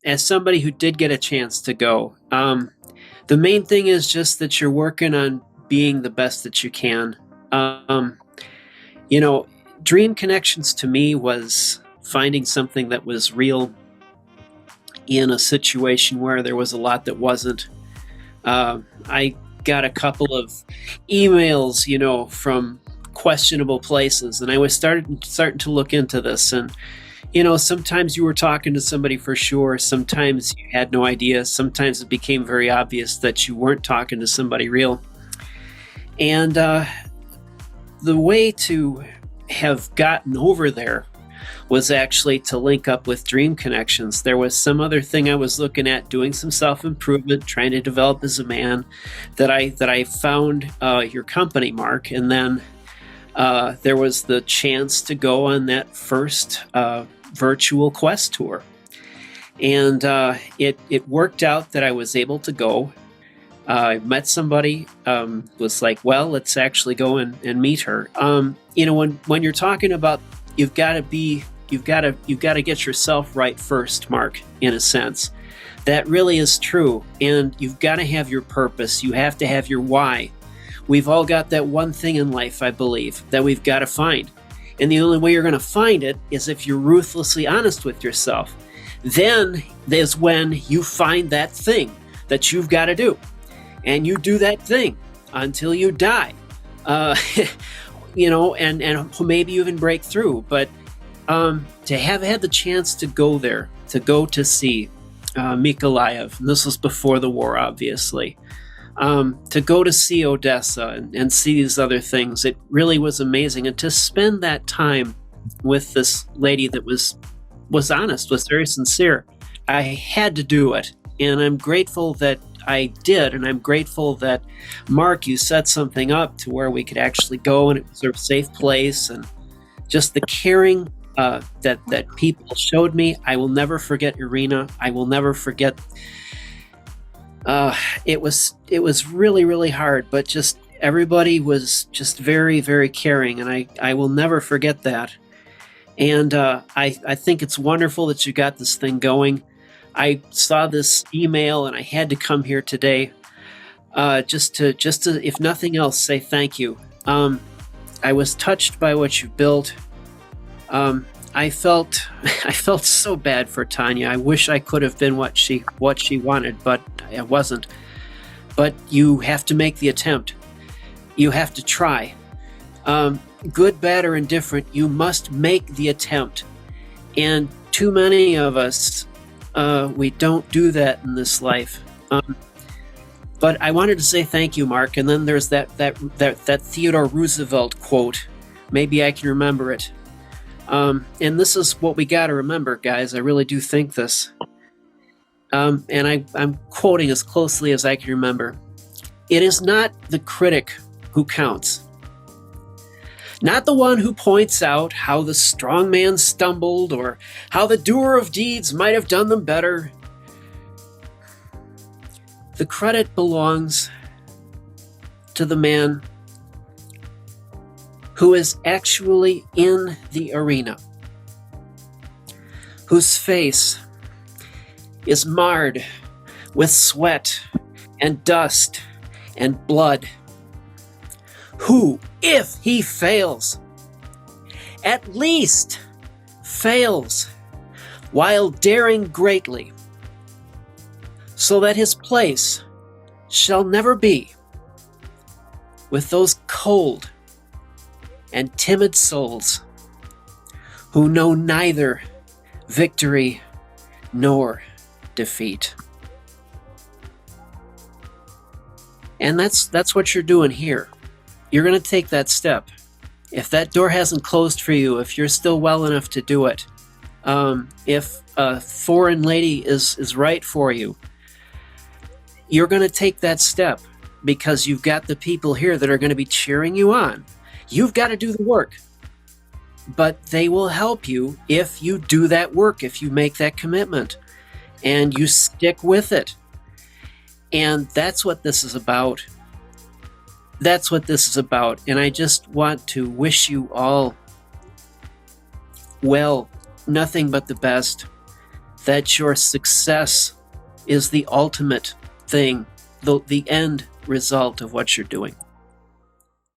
as somebody who did get a chance to go, the main thing is just that you're working on being the best that you can. Um, you know, Dream Connections to me was finding something that was real in a situation where there was a lot that wasn't. I got a couple of emails, from questionable places, and I was starting to look into this. And sometimes you were talking to somebody for sure. Sometimes you had no idea. Sometimes it became very obvious that you weren't talking to somebody real. And the way to have gotten over there was actually to link up with Dream Connections. There was some other thing I was looking at, doing some self-improvement, trying to develop as a man, that I found your company, Mark, and then there was the chance to go on that first virtual quest tour. And it worked out that I was able to go. I met somebody, was like, well, let's actually go and meet her. When you're talking about, you've got to get yourself right first, Mark, in a sense. That really is true. And you've got to have your purpose. You have to have your why. We've all got that one thing in life, I believe, that we've got to find. And the only way you're going to find it is if you're ruthlessly honest with yourself. Then is when you find that thing that you've got to do. And you do that thing until you die. And maybe even break through. But to have had the chance to go there, to go to see Mykolaiv, and this was before the war, obviously, to go to see Odessa and see these other things, it really was amazing. And to spend that time with this lady that was honest, was very sincere, I had to do it. And I'm grateful that I did, and I'm grateful that, Mark, you set something up to where we could actually go, and it was a safe place, and just the caring that people showed me. I will never forget Irina. I will never forget. It was really, really hard, but just everybody was just very, very caring, and I will never forget that. And I think it's wonderful that you got this thing going. I saw this email and I had to come here today, just to, if nothing else, say thank you. I was touched by what you built. I felt so bad for Tanya. I wish I could have been what she wanted, but I wasn't. But you have to make the attempt. You have to try. Good, bad, or indifferent, you must make the attempt. And too many of us, we don't do that in this life. But I wanted to say thank you, Mark. And then there's that Theodore Roosevelt quote. Maybe I can remember it. And this is what we got to remember, guys. I really do think this. And I'm quoting as closely as I can remember. It is not the critic who counts. Not the one who points out how the strong man stumbled or how the doer of deeds might have done them better. The credit belongs to the man who is actually in the arena, whose face is marred with sweat and dust and blood, who, if he fails, at least fails while daring greatly, so that his place shall never be with those cold and timid souls who know neither victory nor defeat. And that's what you're doing here. You're going to take that step. If that door hasn't closed for you, if you're still well enough to do it, if a foreign lady is right for you, you're going to take that step because you've got the people here that are going to be cheering you on. You've got to do the work, but they will help you if you do that work, if you make that commitment and you stick with it. And that's what this is about. That's what this is about. And I just want to wish you all well, nothing but the best. that your success is the ultimate thing, the end result of what you're doing.